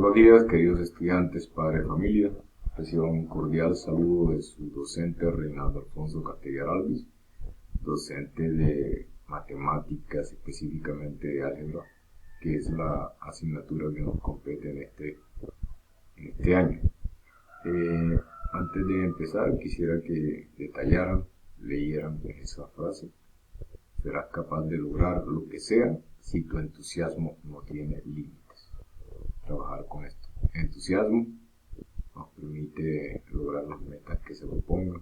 Buenos días, queridos estudiantes, padres de familia. Reciban un cordial saludo de su docente Reinaldo Alfonso Castellar Alvis, docente de matemáticas, específicamente de álgebra, que es la asignatura que nos compete en este año. Antes de empezar, quisiera que detallaran, leyeran esa frase. Serás capaz de lograr lo que sea si tu entusiasmo no tiene límites. Trabajar con esto. Entusiasmo nos permite lograr las metas que se propongan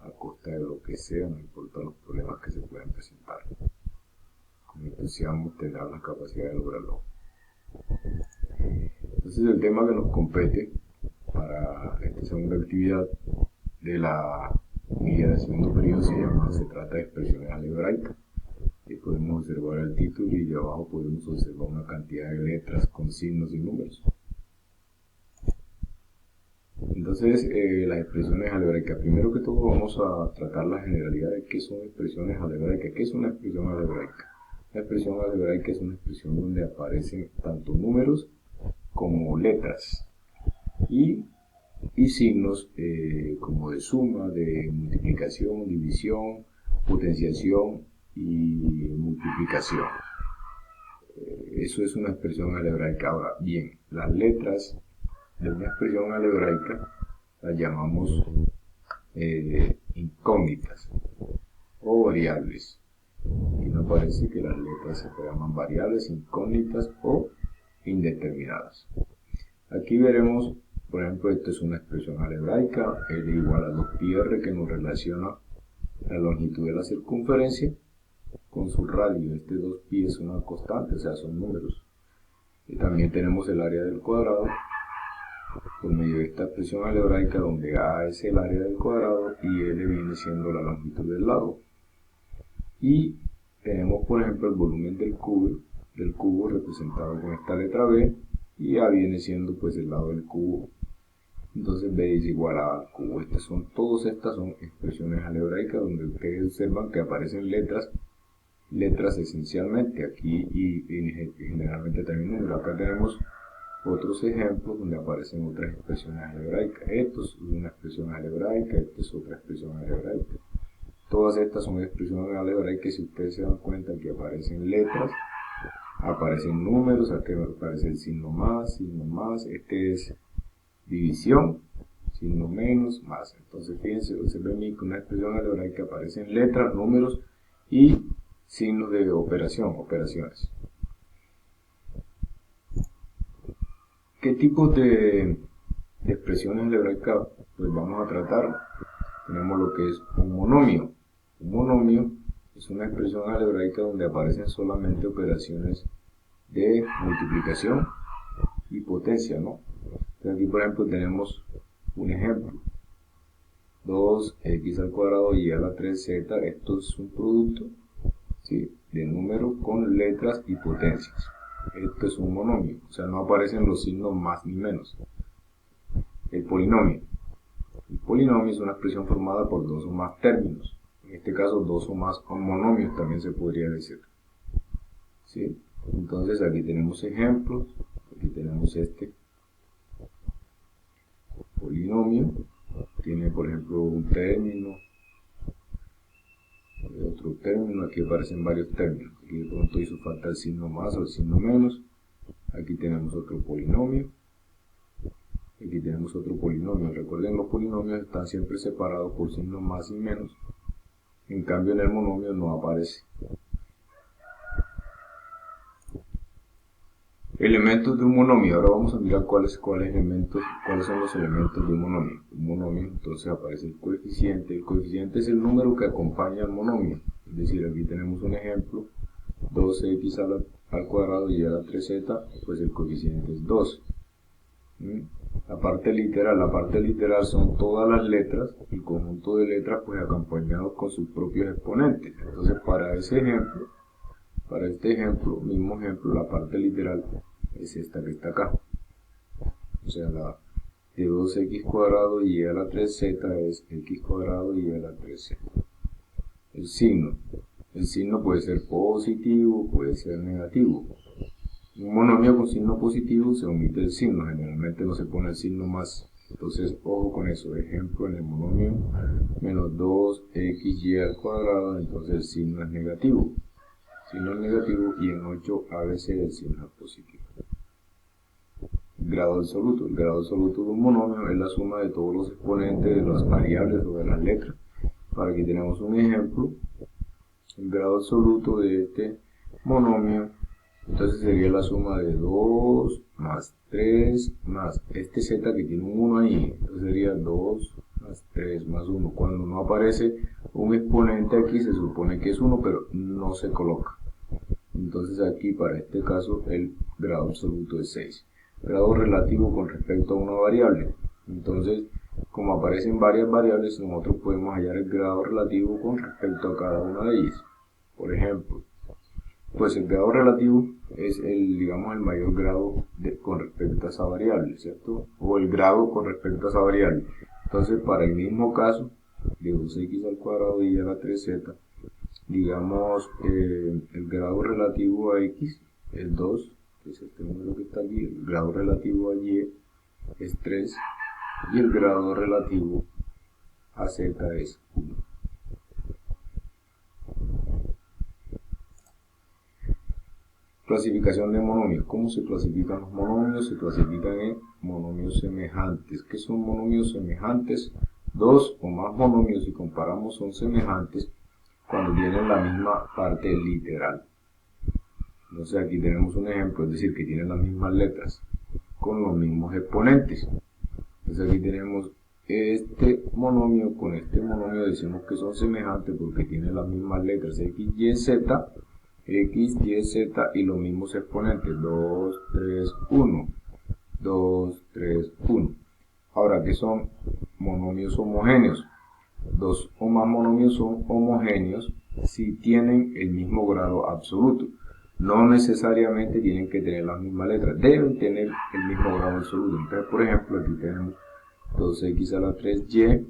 a costa de lo que sea, no importa los problemas que se puedan presentar. Con entusiasmo tendrás la capacidad de lograrlo. Entonces el tema que nos compete para esta segunda actividad de la guía de segundo periodo se trata de expresiones algebraicas. Y podemos observar el título y de abajo podemos observar una cantidad de letras con signos y números. Entonces, las expresiones algebraicas. Primero que todo vamos a tratar la generalidad de qué son expresiones algebraicas. ¿Qué es una expresión algebraica? Una expresión algebraica es una expresión donde aparecen tanto números como letras y signos como de suma, de multiplicación, división, potenciación y multiplicación. Eso es una expresión algebraica. Ahora bien, las letras de una expresión algebraica las llamamos incógnitas o variables. Y nos parece que las letras se llaman variables, incógnitas o indeterminadas. Aquí veremos, por ejemplo, esto es una expresión algebraica, L igual a 2πr, que nos relaciona la longitud de la circunferencia con su radio. Este 2π es una constante, o sea, son números. Y también tenemos el área del cuadrado por medio de esta expresión algebraica, donde A es el área del cuadrado y L viene siendo la longitud del lado. Y tenemos, por ejemplo, el volumen del cubo representado con esta letra B, y A viene siendo pues el lado del cubo. Entonces B es igual a A al cubo. Todas estas son expresiones algebraicas donde ustedes observan que aparecen letras esencialmente aquí y generalmente también números. Acá tenemos otros ejemplos donde aparecen otras expresiones algebraicas. Esto es una expresión algebraica, esta es otra expresión algebraica. Todas estas son expresiones algebraicas y si ustedes se dan cuenta que aparecen letras, aparecen números, aquí aparece el signo más, este es división, signo menos, más. Entonces fíjense, observen que una expresión algebraica aparecen letras, números y signos de operaciones. ¿Qué tipos de expresiones algebraicas pues vamos a tratar? Tenemos lo que es un monomio. Un monomio es una expresión algebraica donde aparecen solamente operaciones de multiplicación y potencia, ¿no? Entonces aquí, por ejemplo, tenemos un ejemplo. 2x al cuadrado y a la 3z. Esto es un producto, ¿sí?, de números con letras y potencias. Esto es un monomio, o sea, no aparecen los signos más ni menos. El polinomio. El polinomio es una expresión formada por dos o más términos. En este caso, dos o más monomios también se podría decir. ¿Sí? Entonces aquí tenemos ejemplos. Aquí tenemos este polinomio. Tiene, por ejemplo, un término, otro término. Aquí aparecen varios términos. Aquí de pronto hizo falta el signo más o el signo menos. Aquí tenemos otro polinomio. Aquí tenemos otro polinomio. Recuerden, los polinomios están siempre separados por signos más y menos. En cambio, en el monomio no aparece. Elementos de un monomio. Ahora vamos a mirar cuáles son los elementos de un monomio. Un monomio, entonces aparece el coeficiente. El coeficiente es el número que acompaña al monomio. Es decir, aquí tenemos un ejemplo. 2x al cuadrado y a la 3z, pues el coeficiente es 2. La parte literal son todas las letras, el conjunto de letras pues acompañados con sus propios exponentes. Entonces para este ejemplo, mismo ejemplo, la parte literal es esta que está acá. O sea, la de 2x cuadrado y a la 3z es x cuadrado y a la 3z. El signo puede ser positivo, puede ser negativo. Un monomio con signo positivo se omite el signo, generalmente no se pone el signo más. Entonces, ojo con eso. Ejemplo, en el monomio menos 2xy al cuadrado, entonces el signo es negativo. Signo es negativo y en 8 ABC el signo es positivo. Grado absoluto. El grado absoluto de un monomio es la suma de todos los exponentes de las variables o de las letras. Para aquí tenemos un ejemplo. El grado absoluto de este monomio, entonces sería la suma de 2 más 3 más este z que tiene un 1 ahí, entonces sería 2 más 3 más 1. Cuando no aparece un exponente aquí se supone que es 1, pero no se coloca. Entonces aquí para este caso el grado absoluto es 6. Grado relativo con respecto a una variable. Entonces, como aparecen varias variables, nosotros podemos hallar el grado relativo con respecto a cada una de ellas. Por ejemplo, pues el grado relativo es digamos, el mayor grado con respecto a esa variable, ¿cierto? O el grado con respecto a esa variable. Entonces, para el mismo caso de 2x al cuadrado y a la 3z, digamos, el grado relativo a x es 2, que es este número que está aquí. El grado relativo a y es 3 y el grado relativo a z es 1. Clasificación de monomios. ¿Cómo se clasifican los monomios? Se clasifican en monomios semejantes. ¿Qué son monomios semejantes? Dos o más monomios, si comparamos, son semejantes cuando tienen la misma parte literal. Entonces aquí tenemos un ejemplo, es decir, que tienen las mismas letras con los mismos exponentes. Entonces aquí tenemos este monomio con este monomio, decimos que son semejantes porque tienen las mismas letras x, y, z, x, y, z y los mismos exponentes, 2, 3, 1, 2, 3, 1. Ahora, ¿qué son monomios homogéneos? Dos o más monomios son homogéneos si tienen el mismo grado absoluto. No necesariamente tienen que tener las mismas letras, deben tener el mismo grado absoluto. Entonces, por ejemplo, aquí tenemos 2x a la 3y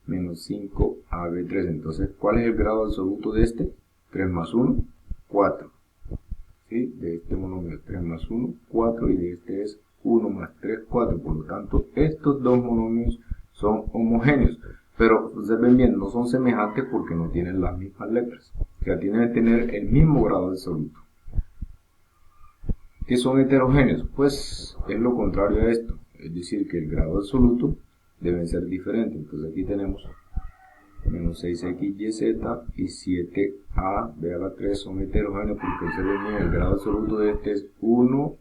menos 5ab3. Entonces, ¿cuál es el grado absoluto de este? 3 más 1, 4. ¿Sí? De este monomio 3 más 1, 4, y de este es 1 más 3, 4. Por lo tanto, estos dos monomios son homogéneos. Pero, observen bien, no son semejantes porque no tienen las mismas letras. O sea, tienen que tener el mismo grado absoluto. ¿Qué son heterogéneos? Pues es lo contrario a esto. Es decir, que el grado absoluto deben ser diferentes. Entonces aquí tenemos menos 6xyz y 7ab a la 3 son heterogéneos porque observen bien, el grado absoluto de este es 1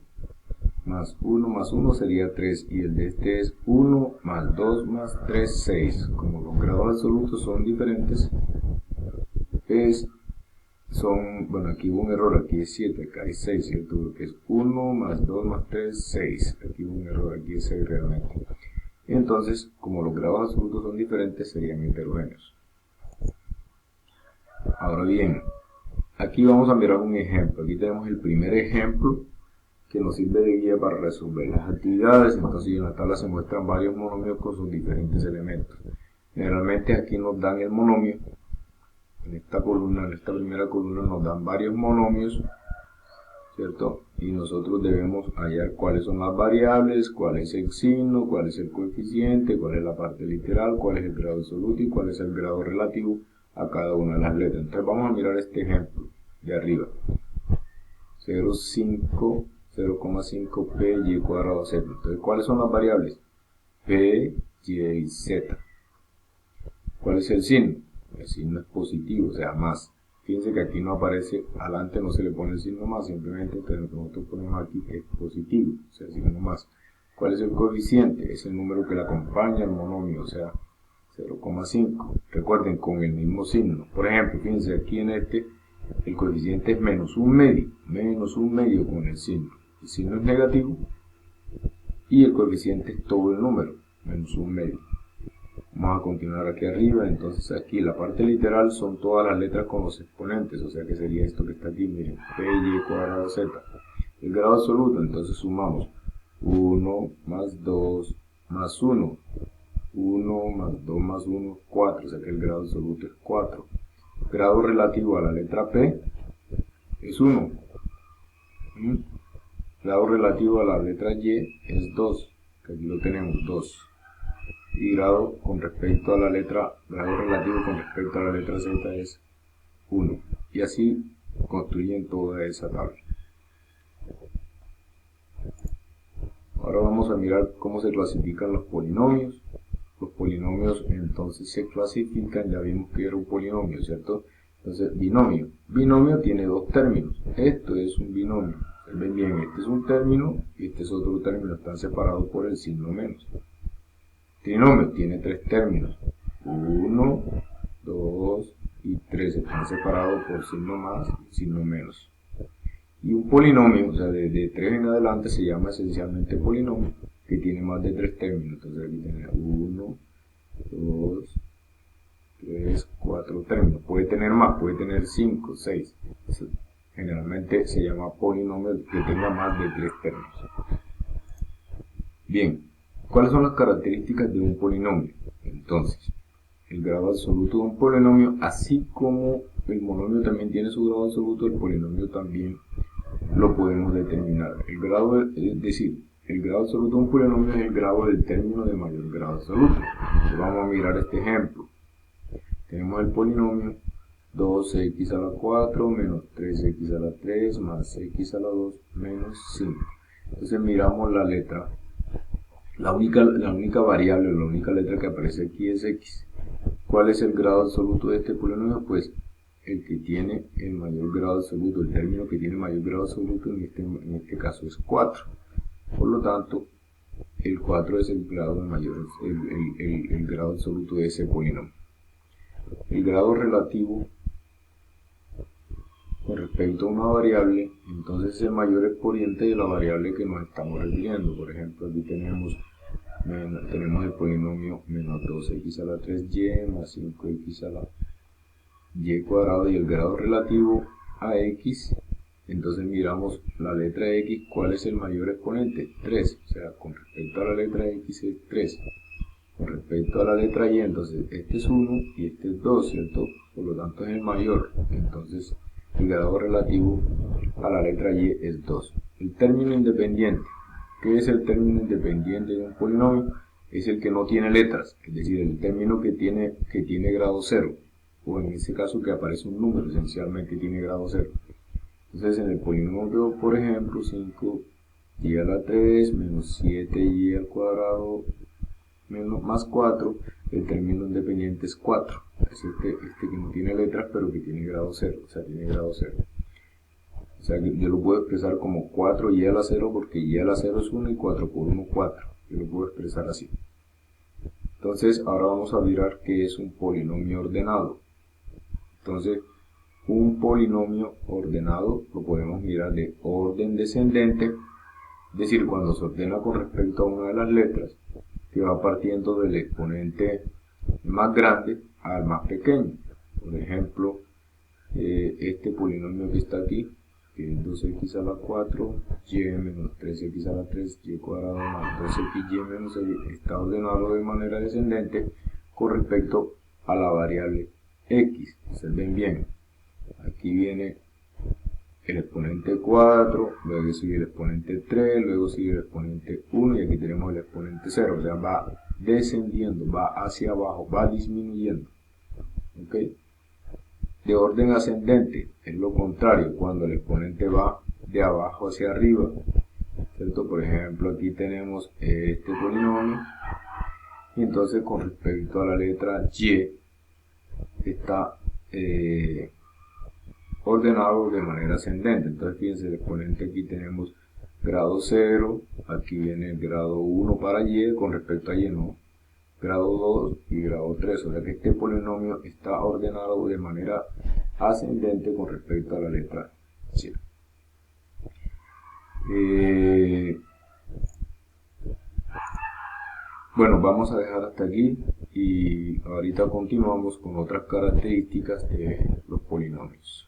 más 1 más 1 sería 3 y el de este es 1 más 2 más 3, 6. Como los grados absolutos son diferentes, bueno, aquí hubo un error, aquí es 7, acá es 6, ¿cierto? Porque es 1 más 2 más 3, 6. Aquí hubo un error, aquí es 6 realmente. Entonces, como los grados absolutos son diferentes, serían heterogéneos. Ahora bien, aquí vamos a mirar un ejemplo. Aquí tenemos el primer ejemplo que nos sirve de guía para resolver las actividades. Entonces, en la tabla se muestran varios monomios con sus diferentes elementos. Generalmente aquí nos dan el monomio. En esta columna, en esta primera columna, nos dan varios monomios, ¿cierto? Y nosotros debemos hallar cuáles son las variables, cuál es el signo, cuál es el coeficiente, cuál es la parte literal, cuál es el grado absoluto y cuál es el grado relativo a cada una de las letras. Entonces vamos a mirar este ejemplo de arriba. 0,5p y cuadrado z. Entonces, ¿cuáles son las variables? P, y y z. ¿Cuál es el signo? El signo es positivo, o sea, más. Fíjense que aquí no aparece, adelante no se le pone el signo más, simplemente nosotros ponemos aquí que es positivo, o sea, signo más. ¿Cuál es el coeficiente? Es el número que le acompaña al monomio, o sea, 0,5. Recuerden, con el mismo signo. Por ejemplo, fíjense aquí en este, el coeficiente es menos un medio con el signo. El signo es negativo y el coeficiente es todo el número, menos un medio. Vamos a continuar aquí arriba. Entonces aquí la parte literal son todas las letras con los exponentes, o sea que sería esto que está aquí, miren, p y cuadrado z. El grado absoluto, entonces sumamos 1 más 2 más 1, 1 más 2 más 1, 4, o sea que el grado absoluto es 4. Grado relativo a la letra P es 1. Grado relativo a la letra Y es 2, que aquí lo tenemos, 2. Y grado relativo con respecto a la letra Z es 1. Y así construyen toda esa tabla. Ahora vamos a mirar cómo se clasifican los polinomios. Los polinomios entonces se clasifican, ya vimos que era un polinomio, ¿cierto? Entonces, binomio. Binomio tiene dos términos. Esto es un binomio. Ven bien, este es un término y este es otro término. Están separados por el signo menos. Trinomio tiene tres términos. 1, 2 y 3. Están separados por signo más y signo menos. Y un polinomio, o sea, de 3 en adelante, se llama esencialmente polinomio, que tiene más de 3 términos. Entonces aquí tenemos 1, 2, 3, 4 términos. Puede tener más, puede tener 5, 6. Generalmente se llama polinomio que tenga más de 3 términos. Bien, ¿cuáles son las características de un polinomio? Entonces, el grado absoluto de un polinomio, así como el monomio también tiene su grado absoluto, el polinomio también lo podemos determinar. El grado, es decir, el grado absoluto de un polinomio es el grado del término de mayor grado absoluto. Entonces vamos a mirar este ejemplo. Tenemos el polinomio 2x a la 4 menos 3x a la 3 más x a la 2 menos 5. Entonces miramos la letra. La única variable, la única letra que aparece aquí es x. ¿Cuál es el grado absoluto de este polinomio? Pues el que tiene el mayor grado absoluto, el término que tiene mayor grado absoluto en este caso es 4. Por lo tanto, el 4 es el grado el grado absoluto de ese polinomio. El grado relativo con respecto a una variable, entonces es el mayor exponente de la variable que nos estamos refiriendo. Por ejemplo, aquí tenemos el polinomio menos 2x a la 3y más 5x a la y cuadrado, y el grado relativo a x, entonces miramos la letra x, ¿cuál es el mayor exponente? 3, o sea, con respecto a la letra x es 3. Con respecto a la letra y, entonces este es 1 y este es 2, ¿cierto? Por lo tanto es el mayor, entonces el grado relativo a la letra y es 2. El término independiente. ¿Qué es el término independiente de un polinomio? Es el que no tiene letras, es decir, el término que tiene grado 0. O en este caso que aparece un número, esencialmente tiene grado 0. Entonces en el polinomio, por ejemplo, 5y a la 3 menos 7y al cuadrado más 4, el término independiente es 4. Es este que no tiene letras pero que tiene grado 0, o sea, tiene grado 0. O sea, yo lo puedo expresar como 4y a la 0 porque y a la 0 es 1 y 4 por 1, 4. Yo lo puedo expresar así. Entonces, ahora vamos a mirar qué es un polinomio ordenado. Entonces, un polinomio ordenado lo podemos mirar de orden descendente, es decir, cuando se ordena con respecto a una de las letras, que va partiendo del exponente más grande al más pequeño. Por ejemplo, este polinomio que está aquí, que es 2x a la 4, y menos 3x a la 3, y cuadrado más 2xy menos y, está ordenado de manera descendente con respecto a la variable x. Observen bien, aquí viene el exponente 4, luego sigue el exponente 3, luego sigue el exponente 1 y aquí tenemos el exponente 0, o sea, va descendiendo, va hacia abajo, va disminuyendo. ¿Ok? De orden ascendente es lo contrario, cuando el exponente va de abajo hacia arriba, ¿cierto? Por ejemplo, aquí tenemos este polinomio y entonces con respecto a la letra y está ordenado de manera ascendente. Entonces fíjense, el exponente aquí tenemos grado 0, aquí viene el grado 1 para y, con respecto a y no, grado 2 y grado 3, o sea que este polinomio está ordenado de manera ascendente con respecto a la letra y. Bueno, vamos a dejar hasta aquí y ahorita continuamos con otras características de los polinomios.